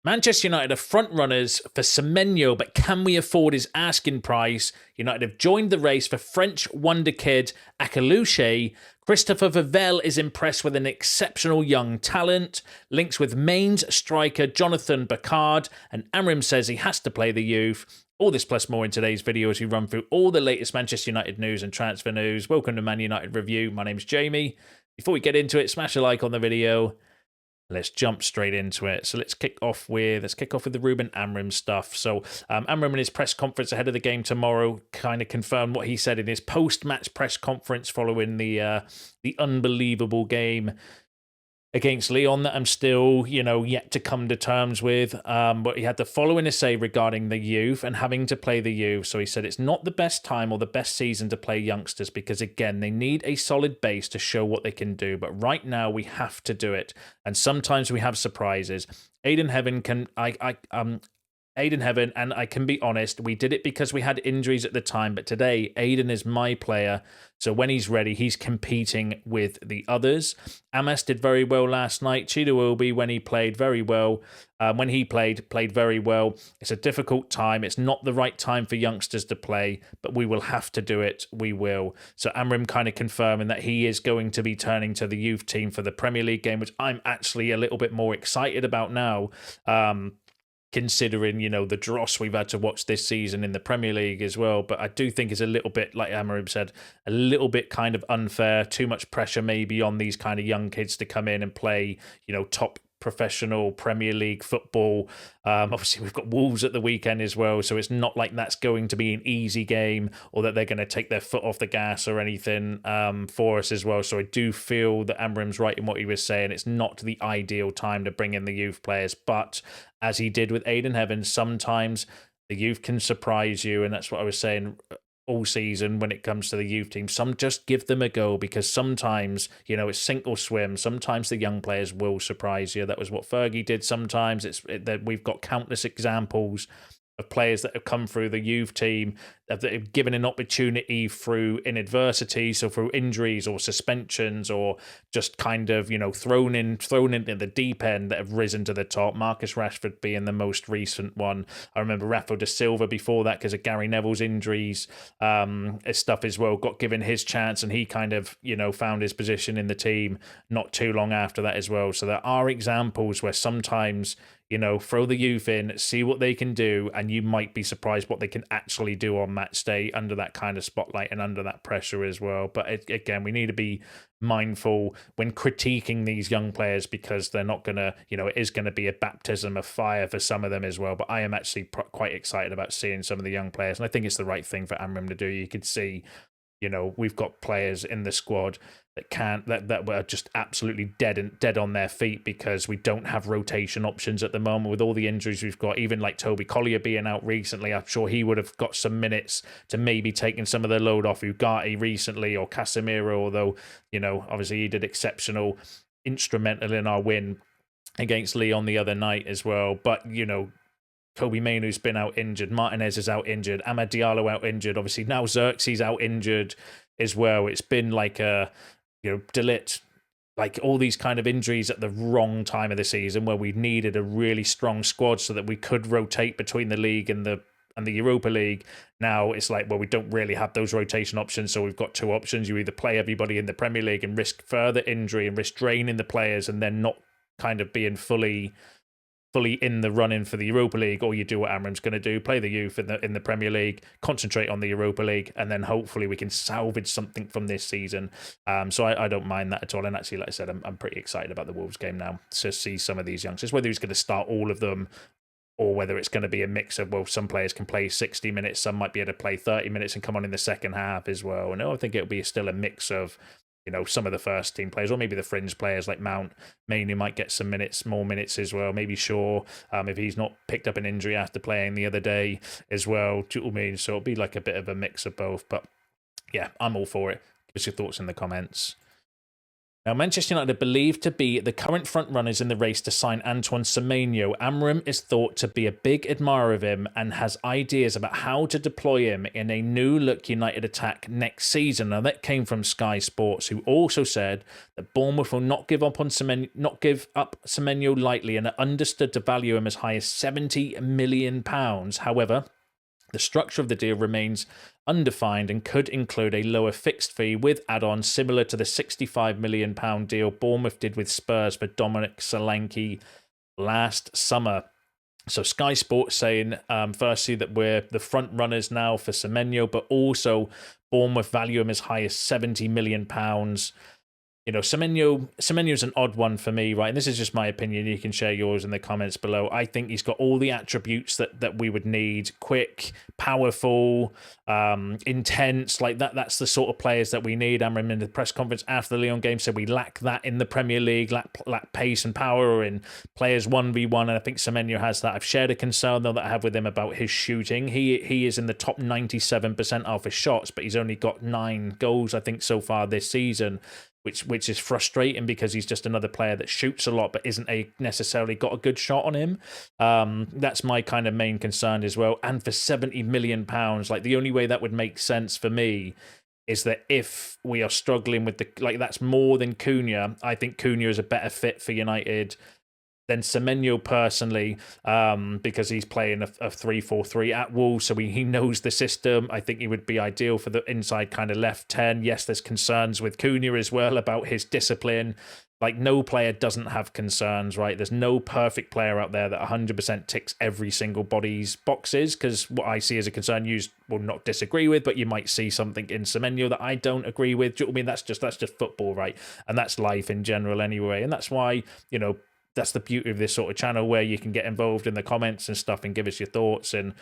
Manchester United are front runners for Semenyo, but can we afford his asking price? United have joined the race for French wonder kid Akilouche. Christopher Vivell is impressed with an exceptional young talent. Links with Mainz striker Jonathan Burkardt, and Amorim says he has to play the youth. All this plus more in today's video as we run through all the latest Manchester United news and transfer news. Welcome to Man United Review. My name's Jamie. Before we get into it, smash a like on the video. Let's jump straight into it. So let's kick off with the Ruben Amorim stuff. So Amorim in his press conference ahead of the game tomorrow kind of confirmed what he said in his post-match press conference following the unbelievable game against Lyon that I'm still, yet to come to terms with. But he had the following to say regarding the youth and having to play the youth. So he said it's not the best time or the best season to play youngsters because, again, they need a solid base to show what they can do. But right now we have to do it. And sometimes we have surprises. Aiden Heaven, and I can be honest, we did it because we had injuries at the time, but today Aiden is my player, so when he's ready, he's competing with the others. Amas did very well last night. Chido when he played very well. When he played very well. It's a difficult time. It's not the right time for youngsters to play, but we will have to do it. We will. So Amorim kind of confirming that he is going to be turning to the youth team for the Premier League game, which I'm actually a little bit more excited about now. Considering, the dross we've had to watch this season in the Premier League as well. But I do think it's a little bit, like Amorim said, a little bit kind of unfair, too much pressure maybe on these kind of young kids to come in and play, top professional Premier League football. Obviously, we've got Wolves at the weekend as well, so it's not like that's going to be an easy game or that they're going to take their foot off the gas or anything for us as well. So I do feel that Amorim's right in what he was saying. It's not the ideal time to bring in the youth players, but as he did with Aiden Heaven, sometimes the youth can surprise you, and that's what I was saying all season when it comes to the youth team. Some just give them a go because sometimes, it's sink or swim. Sometimes the young players will surprise you. That was what Fergie did sometimes. We've got countless examples of players that have come through the youth team that have given an opportunity through in adversity, so through injuries or suspensions or just kind of, thrown into the deep end that have risen to the top. Marcus Rashford being the most recent one. I remember Rafa da Silva before that because of Gary Neville's injuries, stuff as well, got given his chance and he kind of, found his position in the team not too long after that as well. So there are examples where sometimes, throw the youth in, see what they can do, and you might be surprised what they can actually do on match day under that kind of spotlight and under that pressure as well. But again, we need to be mindful when critiquing these young players because they're not going to, it is going to be a baptism of fire for some of them as well. But I am actually quite excited about seeing some of the young players, and I think it's the right thing for Amorim to do. You could see, we've got players in the squad that were just absolutely dead on their feet because we don't have rotation options at the moment with all the injuries we've got. Even like Toby Collier being out recently, I'm sure he would have got some minutes to maybe taking some of the load off Ugarte recently or Casemiro, although, obviously he did instrumental in our win against Lyon the other night as well. But, Kobe Mainoo's been out injured. Martinez is out injured. Amad Diallo out injured. Obviously now Xerxes out injured as well. It's been like Delit, like all these kind of injuries at the wrong time of the season where we needed a really strong squad so that we could rotate between the league and the Europa League. Now it's like, well, we don't really have those rotation options, so we've got two options. You either play everybody in the Premier League and risk further injury and risk draining the players and then not kind of being fully in the run-in for the Europa League, or you do what Amorim's going to do, play the youth in the Premier League, concentrate on the Europa League, and then hopefully we can salvage something from this season. So I don't mind that at all. And actually, like I said, I'm pretty excited about the Wolves game now to see some of these youngsters, whether he's going to start all of them or whether it's going to be a mix of, well, some players can play 60 minutes, some might be able to play 30 minutes and come on in the second half as well. And I think it'll be still a mix of, some of the first team players, or maybe the fringe players like Mount, Mainoo might get some more minutes as well. Maybe Shaw, if he's not picked up an injury after playing the other day as well. Do you know what I mean? So it'll be like a bit of a mix of both. But yeah, I'm all for it. Give us your thoughts in the comments. Now, Manchester United are believed to be the current frontrunners in the race to sign Antoine Semenyo. Amorim is thought to be a big admirer of him and has ideas about how to deploy him in a new-look United attack next season. Now, that came from Sky Sports, who also said that Bournemouth will not give up Semenyo lightly and are understood to value him as high as £70 million. However, the structure of the deal remains undefined and could include a lower fixed fee with add-ons similar to the £65 million deal Bournemouth did with Spurs for Dominic Solanke last summer. So Sky Sports saying, firstly, that we're the front runners now for Semenyo, but also Bournemouth value him as high as £70 million. You know, Semenyo's an odd one for me, right? And this is just my opinion. You can share yours in the comments below. I think he's got all the attributes that we would need. Quick, powerful, intense. Like that's the sort of players that we need. Amorim in the press conference after the Lyon game said we lack that in the Premier League, lack pace and power in players 1v1. And I think Semenyo has that. I've shared a concern, though, that I have with him about his shooting. He is in the top 97% for shots, but he's only got 9 goals, I think, so far this season. Which is frustrating because he's just another player that shoots a lot but isn't necessarily got a good shot on him. That's my kind of main concern as well. And for £70 million, like the only way that would make sense for me is that if we are struggling with that's more than Cunha. I think Cunha is a better fit for United than Semenyo personally, because he's playing a 3-4-3 at Wolves, so he knows the system. I think he would be ideal for the inside kind of left 10. Yes, there's concerns with Cunha as well about his discipline. Like, no player doesn't have concerns, right? There's no perfect player out there that 100% ticks every single body's boxes, because what I see as a concern, you will not disagree with, but you might see something in Semenyo that I don't agree with. Do you know what I mean? That's just football, right? And that's life in general anyway. And that's why, you know, that's the beauty of this sort of channel, where you can get involved in the comments and stuff and give us your thoughts. And,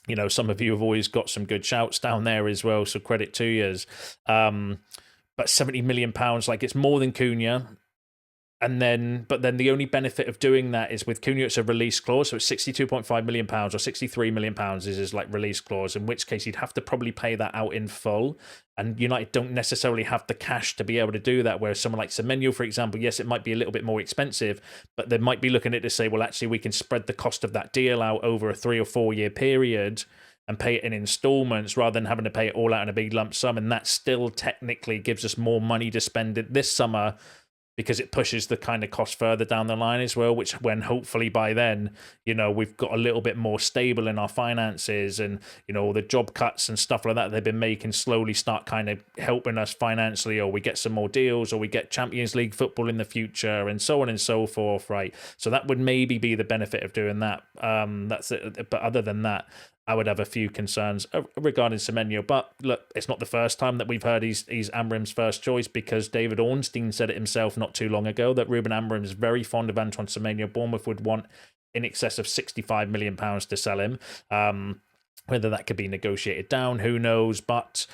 you know, some of you have always got some good shouts down there as well, so credit to you. But £70 million, like, it's more than Cunha. But then the only benefit of doing that is with Cunha, it's a release clause. So it's £62.5 million or £63 million is his like release clause, in which case you'd have to probably pay that out in full. And United don't necessarily have the cash to be able to do that. Whereas someone like Semenyo, for example, yes, it might be a little bit more expensive, but they might be looking at it to say, well, actually, we can spread the cost of that deal out over a 3 or 4 year period and pay it in installments rather than having to pay it all out in a big lump sum. And that still technically gives us more money to spend it this summer, because it pushes the kind of cost further down the line as well, which when hopefully by then, you know, we've got a little bit more stable in our finances, and, you know, all the job cuts and stuff like that they've been making slowly start kind of helping us financially, or we get some more deals, or we get Champions League football in the future, and so on and so forth, right? So that would maybe be the benefit of doing that. That's it. But other than that, I would have a few concerns regarding Semenyo. But look, it's not the first time that we've heard he's Amorim's first choice, because David Ornstein said it himself not too long ago that Ruben Amorim is very fond of Antoine Semenyo. Bournemouth would want in excess of £65 million to sell him. Whether that could be negotiated down, who knows? But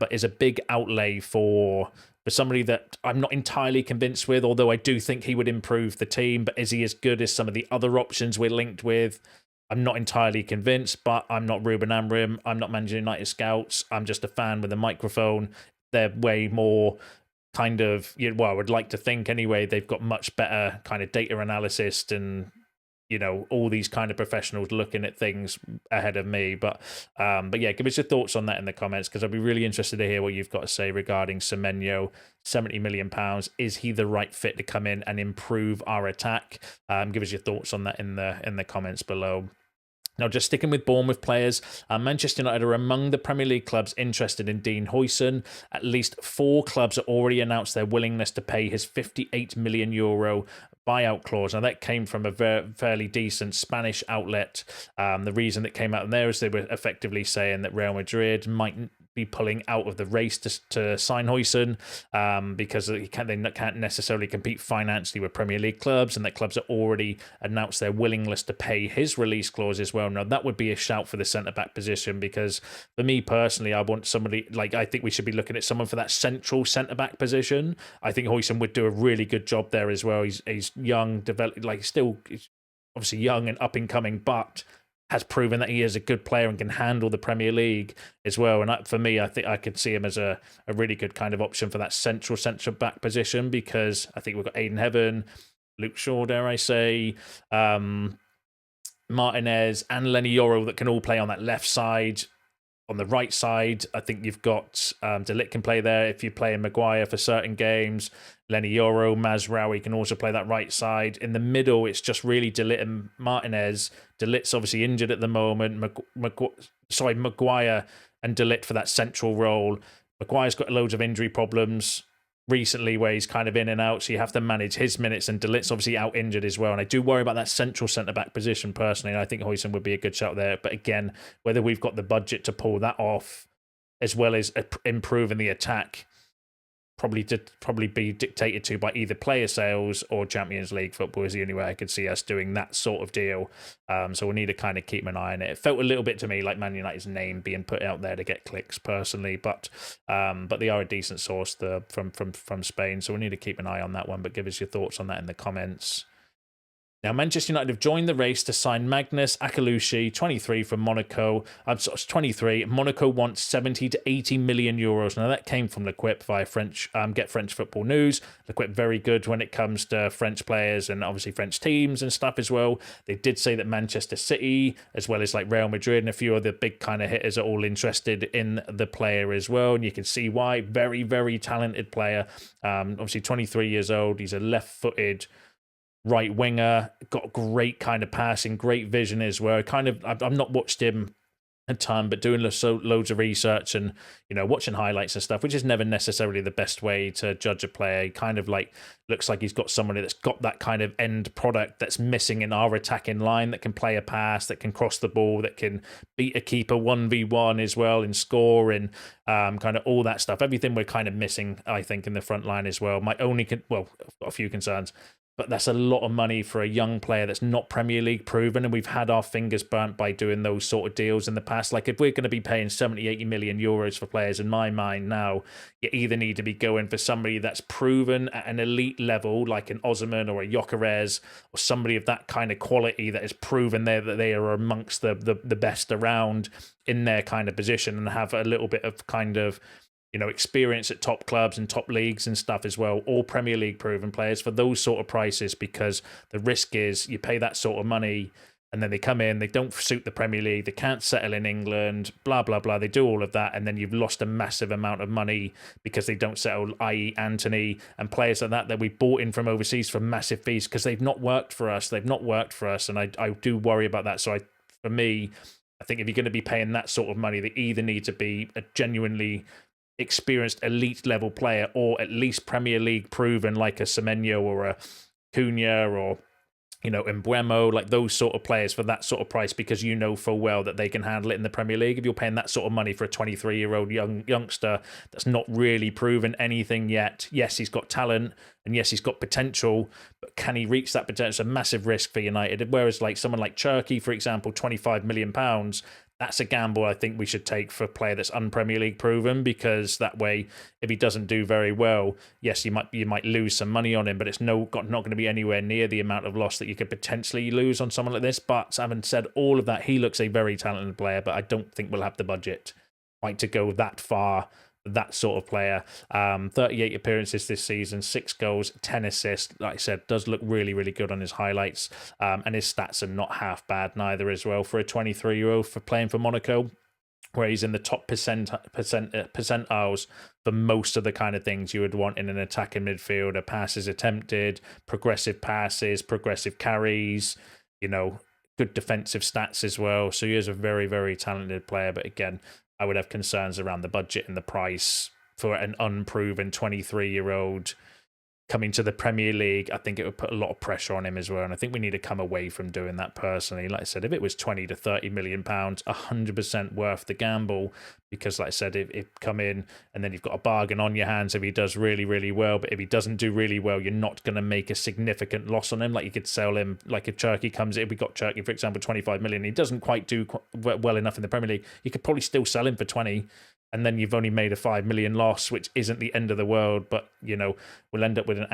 is a big outlay for somebody that I'm not entirely convinced with, although I do think he would improve the team. But is he as good as some of the other options we're linked with? I'm not entirely convinced, but I'm not Ruben Amorim. I'm not Manchester United scouts. I'm just a fan with a microphone. They're way more kind of, well, I would like to think anyway, they've got much better kind of data analysis and, you know, all these kind of professionals looking at things ahead of me. But yeah, give us your thoughts on that in the comments, because I'd be really interested to hear what you've got to say regarding Semenyo. £70 million. Is he the right fit to come in and improve our attack? Give us your thoughts on that in the comments below. Now, just sticking with Bournemouth players, Manchester United are among the Premier League clubs interested in Dean Huijsen. At least 4 clubs have already announced their willingness to pay his €58 million buyout clause. Now, that came from a fairly decent Spanish outlet. The reason that came out in there is they were effectively saying that Real Madrid might be pulling out of the race to sign Huijsen, because they can't necessarily compete financially with Premier League clubs, and that clubs have already announced their willingness to pay his release clause as well. Now, that would be a shout for the centre-back position, because for me personally, I want somebody, like, I think we should be looking at someone for that central centre-back position. I think Huijsen would do a really good job there as well. He's young, developed, like, still obviously young and up and coming, but has proven that he is a good player and can handle the Premier League as well. And for me, I think I could see him as a really good kind of option for that central back position, because I think we've got Aiden Heaven, Luke Shaw, dare I say, Martinez and Lenny Yoro that can all play on that left side. On the right side, I think you've got De Ligt can play there if you're playing Maguire for certain games. Lenny Yoro, Mazraoui can also play that right side. In the middle, it's just really De Ligt and Martinez. De Ligt's obviously injured at the moment. Maguire and De Ligt for that central role. Maguire's got loads of injury problems recently where he's kind of in and out, so you have to manage his minutes, and De Ligt's obviously out injured as well, and I do worry about that central centre-back position personally, and I think Huijsen would be a good shout there, but again, whether we've got the budget to pull that off as well as improving the attack, probably be dictated to by either player sales or Champions League football is the only way I could see us doing that sort of deal. So we'll need to kind of keep an eye on it. It felt a little bit to me like Man United's name being put out there to get clicks personally, but they are a decent source from Spain, so we need to keep an eye on that one. But give us your thoughts on that in the comments. Now, Manchester United have joined the race to sign Maghnes Akliouche, 23 from Monaco. I'm sorry, 23. Monaco wants 70 to 80 million euros. Now, that came from L'Equipe via French, Get French Football News. L'Equipe very good when it comes to French players and obviously French teams and stuff as well. They did say that Manchester City, as well as like Real Madrid and a few other big kind of hitters, are all interested in the player as well. And you can see why. Very, very talented player. Obviously, 23 years old. He's a left-footed right winger, got great kind of passing, great vision as well. I've not watched him a ton, but doing loads of research and, watching highlights and stuff, which is never necessarily the best way to judge a player. He kind of like looks like he's got somebody that's got that kind of end product that's missing in our attacking line, that can play a pass, that can cross the ball, that can beat a keeper 1v1 as well and score, and kind of all that stuff. Everything we're kind of missing, I think, in the front line as well. I've got a few concerns. But that's a lot of money for a young player that's not Premier League proven, and we've had our fingers burnt by doing those sort of deals in the past. Like, if we're going to be paying 70, 80 million euros for players, in my mind now, you either need to be going for somebody that's proven at an elite level, like an Osimhen or a Gyökeres, or somebody of that kind of quality that has proven that they are amongst the best around in their kind of position, and have a little bit of kind of experience at top clubs and top leagues and stuff as well, all Premier League proven players for those sort of prices, because the risk is you pay that sort of money and then they come in, they don't suit the Premier League, they can't settle in England, blah, blah, blah. They do all of that, and then you've lost a massive amount of money because they don't settle, i.e. Anthony and players like that we bought in from overseas for massive fees because they've not worked for us. And I do worry about that. So for me, I think if you're going to be paying that sort of money, they either need to be a genuinely experienced elite level player, or at least Premier League proven, like a Semenyo or a Cunha or Embuemo, like those sort of players for that sort of price, because full well that they can handle it in the Premier League. If you're paying that sort of money for a 23-year-old youngster that's not really proven anything yet, yes, he's got talent and yes, he's got potential, but can he reach that potential? It's a massive risk for United. Whereas like someone like Cherki, for example, £25 million, that's a gamble I think we should take for a player that's un-Premier League proven, because that way, if he doesn't do very well, yes, you might lose some money on him, but it's not going to be anywhere near the amount of loss that you could potentially lose on someone like this. But having said all of that, he looks a very talented player, but I don't think we'll have the budget quite to go that far. That sort of player. 38 appearances this season, 6 goals, 10 assists. Like I said, does look really, really good on his highlights. And his stats are not half bad neither as well for a 23-year-old for playing for Monaco, where he's in the top percentiles for most of the kind of things you would want in an attacking midfielder. Passes attempted, progressive passes, progressive carries, good defensive stats as well. So he is a very, very talented player. But again, I would have concerns around the budget and the price for an unproven 23-year-old coming to the Premier League. I think it would put a lot of pressure on him as well. And I think we need to come away from doing that personally. Like I said, if it was 20 to 30 million pounds, 100% worth the gamble, because like I said, if come in and then you've got a bargain on your hands if he does really, really well. But if he doesn't do really well, you're not going to make a significant loss on him. Like you could sell him, like if Cherki comes in, if we got Cherki, for example, 25 million, he doesn't quite do well enough in the Premier League, you could probably still sell him for 20 and then you've only made a 5 million loss, which isn't the end of the world. But, we'll end up with an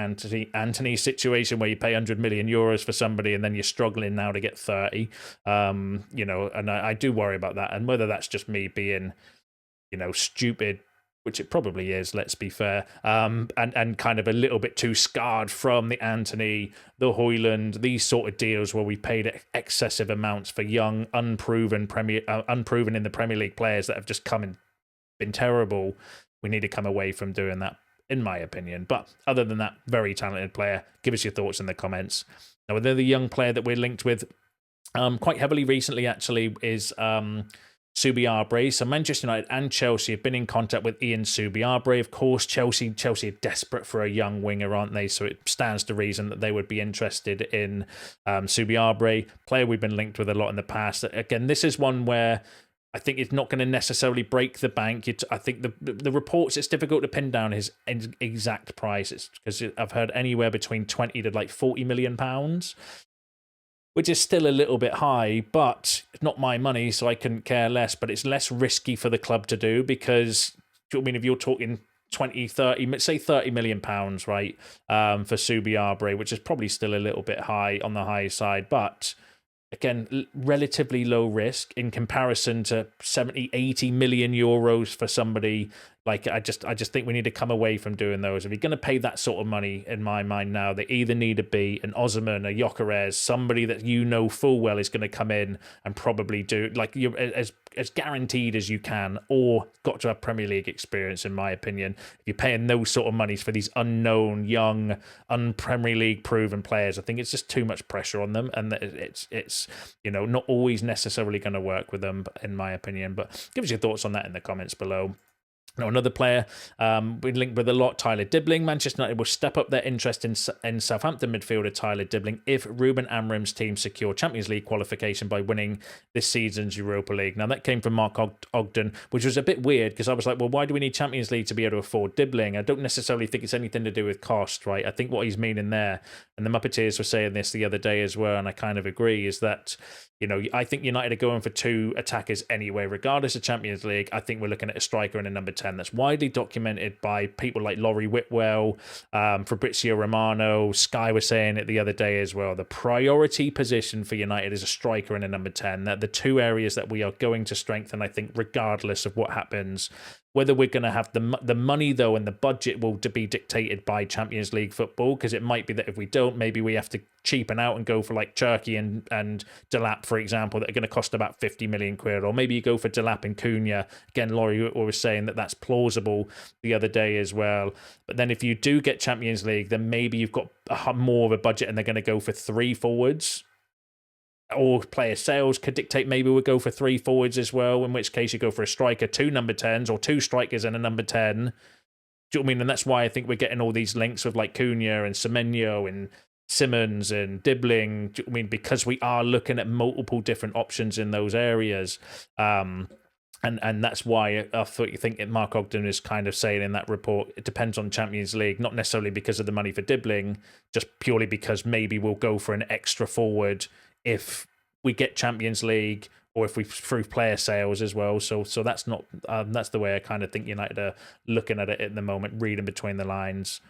Anthony situation where you pay 100 million euros for somebody and then you're struggling now to get 30. And I do worry about that. And whether that's just me being, stupid, which it probably is, let's be fair, and kind of a little bit too scarred from the Antony, the Højlund, these sort of deals where we paid excessive amounts for young, unproven in the Premier League players that have just come and been terrible. We need to come away from doing that, in my opinion. But other than that, very talented player. Give us your thoughts in the comments. Now, another young player that we're linked with quite heavily recently, actually, is Subiabre. So Manchester United and Chelsea have been in contact with Ian Subiabre. Of course, Chelsea are desperate for a young winger, aren't they? So it stands to reason that they would be interested in Subiabre, player we've been linked with a lot in the past. Again, this is one where I think it's not going to necessarily break the bank. I think the reports, it's difficult to pin down his exact price, because I've heard anywhere between 20 to like 40 million pounds. Which is still a little bit high, but it's not my money, so I couldn't care less. But it's less risky for the club to do, because, if you're talking 20, 30, say 30 million pounds, right, for Subiabre, which is probably still a little bit high on the high side, but again, relatively low risk in comparison to 70, 80 million euros for somebody. Like, I just think we need to come away from doing those. If you're going to pay that sort of money, in my mind now, they either need to be an Osimhen, a Gyökeres, somebody that full well is going to come in and probably do, like, you're as guaranteed as you can, or got to have Premier League experience, in my opinion. If you're paying those sort of monies for these unknown, young, un-Premier League proven players, I think it's just too much pressure on them, and it's not always necessarily going to work with them, in my opinion. But give us your thoughts on that in the comments below. Now, another player we linked with a lot, Tyler Dibling. Manchester United will step up their interest in Southampton midfielder Tyler Dibling if Ruben Amorim's team secure Champions League qualification by winning this season's Europa League. Now, that came from Mark Ogden, which was a bit weird, because I was like, well, why do we need Champions League to be able to afford Dibling? I don't necessarily think it's anything to do with cost, right? I think what he's meaning there, and the Muppeteers were saying this the other day as well, and I kind of agree, is that I think United are going for two attackers anyway, regardless of Champions League. I think we're looking at a striker and a number 10. That's widely documented by people like Laurie Whitwell, Fabrizio Romano. Sky was saying it the other day as well. The priority position for United is a striker and a number 10. That the two areas that we are going to strengthen, I think, regardless of what happens. Whether we're going to have the money, though, and the budget will be dictated by Champions League football, because it might be that if we don't, maybe we have to cheapen out and go for like Cherki and Delap, for example, that are going to cost about 50 million quid. Or maybe you go for Delap and Cunha. Again, Laurie was saying that that's plausible the other day as well. But then if you do get Champions League, then maybe you've got more of a budget and they're going to go for 3 forwards. Or player sales could dictate maybe we'll go for 3 forwards as well, in which case you go for a striker, 2 number 10s, or 2 strikers and a number 10. Do you know what I mean? And that's why I think we're getting all these links with like Cunha and Semenyo and Simmons and Dibling. Do you know what I mean? Because we are looking at multiple different options in those areas. And that's why I thought you think Mark Ogden is kind of saying in that report, it depends on Champions League, not necessarily because of the money for Dibling, just purely because maybe we'll go for an extra forward if we get Champions League, or if we through player sales as well. So that's not that's the way I kind of think United are looking at it at the moment, reading between the lines.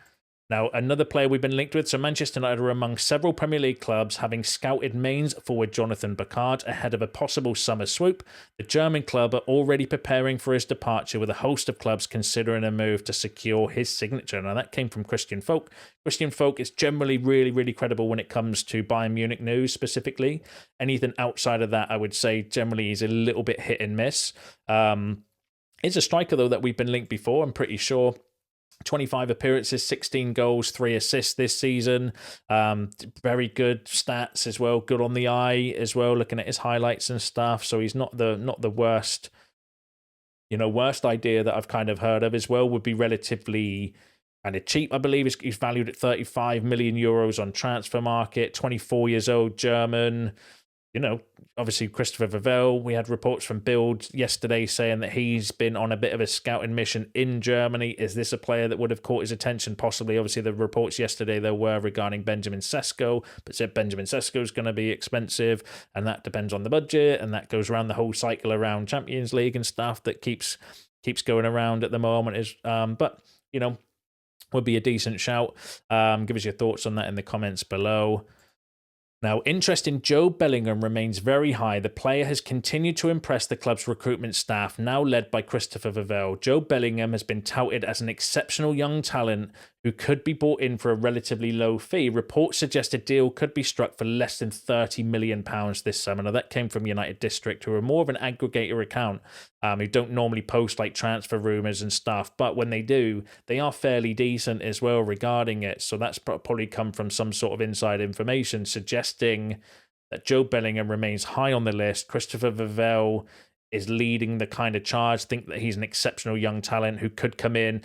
Now, another player we've been linked with, so Manchester United are among several Premier League clubs having scouted Mainz forward Jonathan Burkardt ahead of a possible summer swoop. The German club are already preparing for his departure, with a host of clubs considering a move to secure his signature. Now, that came from Christian Folk. Christian Folk is generally really, really credible when it comes to Bayern Munich news specifically. Anything outside of that, I would say generally he's a little bit hit and miss. It's a striker, though, that we've been linked before, I'm pretty sure. 25 appearances, 16 goals, 3 assists this season. Very good stats as well. Good on the eye as well, looking at his highlights and stuff. So he's not the worst, worst idea that I've kind of heard of as well. Would be relatively kind of cheap, I believe. He's valued at 35 million euros on transfer market. 24 years old, German. Obviously Christopher Vivell, we had reports from Bild yesterday saying that he's been on a bit of a scouting mission in Germany. Is this a player that would have caught his attention? Possibly. Obviously, the reports yesterday there were regarding Benjamin Sesko, but said Benjamin Sesko is going to be expensive, and that depends on the budget, and that goes around the whole cycle around Champions League and stuff that keeps keeps going around at the moment. Is but you know, would be a decent shout. Give us your thoughts on that in the comments below. Now, interest in Jobe Bellingham remains very high. The player has continued to impress the club's recruitment staff, now led by Christopher Vivell. Jobe Bellingham has been touted as an exceptional young talent who could be bought in for a relatively low fee. Reports suggest a deal could be struck for less than £30 million this summer. Now, that came from United District, who are more of an aggregator account, who don't normally post like transfer rumours and stuff. But when they do, they are fairly decent as well regarding it. So that's probably come from some sort of inside information suggesting that Jobe Bellingham remains high on the list. Christopher Vivell is leading the kind of charge. Think that he's an exceptional young talent who could come in.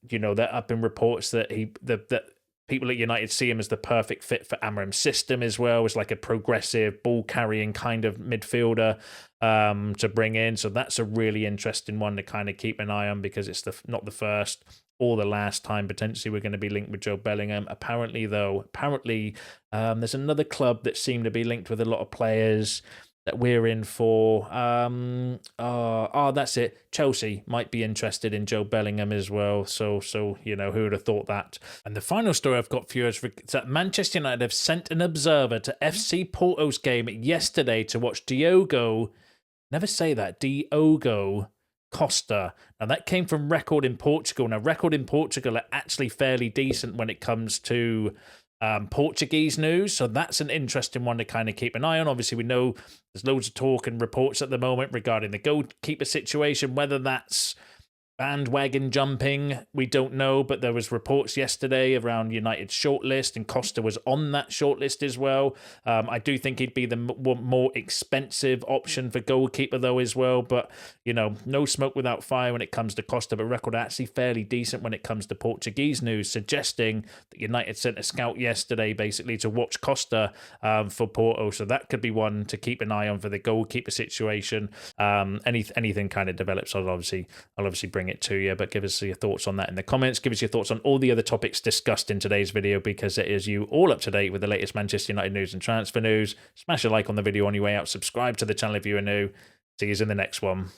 You know, there have been reports that that people at United see him as the perfect fit for Amorim's system as well, as like a progressive ball carrying kind of midfielder to bring in. So that's a really interesting one to kind of keep an eye on, because it's not the first or the last time potentially we're going to be linked with Jobe Bellingham. Apparently, there's another club that seemed to be linked with a lot of players that we're in for. That's it. Chelsea might be interested in Jobe Bellingham as well. So you know, who would have thought that? And the final story I've got for you is that Manchester United have sent an observer to FC Porto's game yesterday to watch Diogo Costa. Now, that came from Record in Portugal. Now, Record in Portugal are actually fairly decent when it comes to Portuguese news, so that's an interesting one to kind of keep an eye on. Obviously, we know there's loads of talk and reports at the moment regarding the goalkeeper situation, whether that's bandwagon jumping, we don't know, but there was reports yesterday around United's shortlist, and Costa was on that shortlist as well. I do think he'd be the more expensive option for goalkeeper though as well, but you know, no smoke without fire when it comes to Costa. But Record actually fairly decent when it comes to Portuguese news, suggesting that United sent a scout yesterday basically to watch Costa for Porto, so that could be one to keep an eye on for the goalkeeper situation. Anything kind of develops, I'll obviously bring it to you, but give us your thoughts on that in the comments. Give us your thoughts on all the other topics discussed in today's video, because it is you all up to date with the latest Manchester United news and transfer news. Smash a like on the video on your way out, subscribe to the channel if you are new. See you in the next one.